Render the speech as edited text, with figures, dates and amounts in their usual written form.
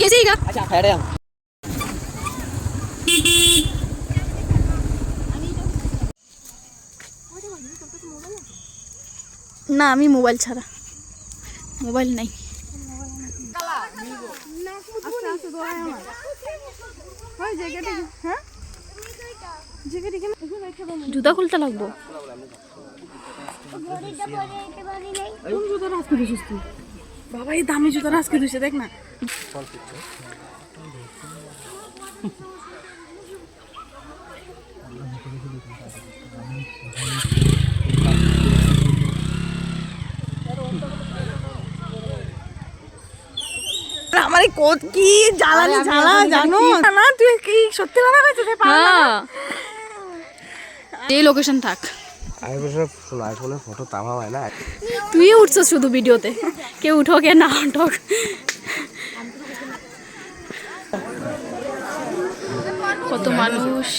গেছি গা। আচ্ছা ফেড়ে আম না আমি মোবাইল ছাড়া, মোবাইল নাই। জুতা খুলতে লাগবো। বাবা এই দামি জুতা আজকে দিছে দেখ না। আমার কোট কি জ্বালানি জ্বালা জানো না, তুই কি সত্যি কথা কইছিস? হ্যাঁ এই লোকেশন থাক। আইফোনের ফটো তামা হয় না। তুই উঠছিস শুধু ভিডিওতে, কেউ উঠো কে না উঠো। কত মানুষ।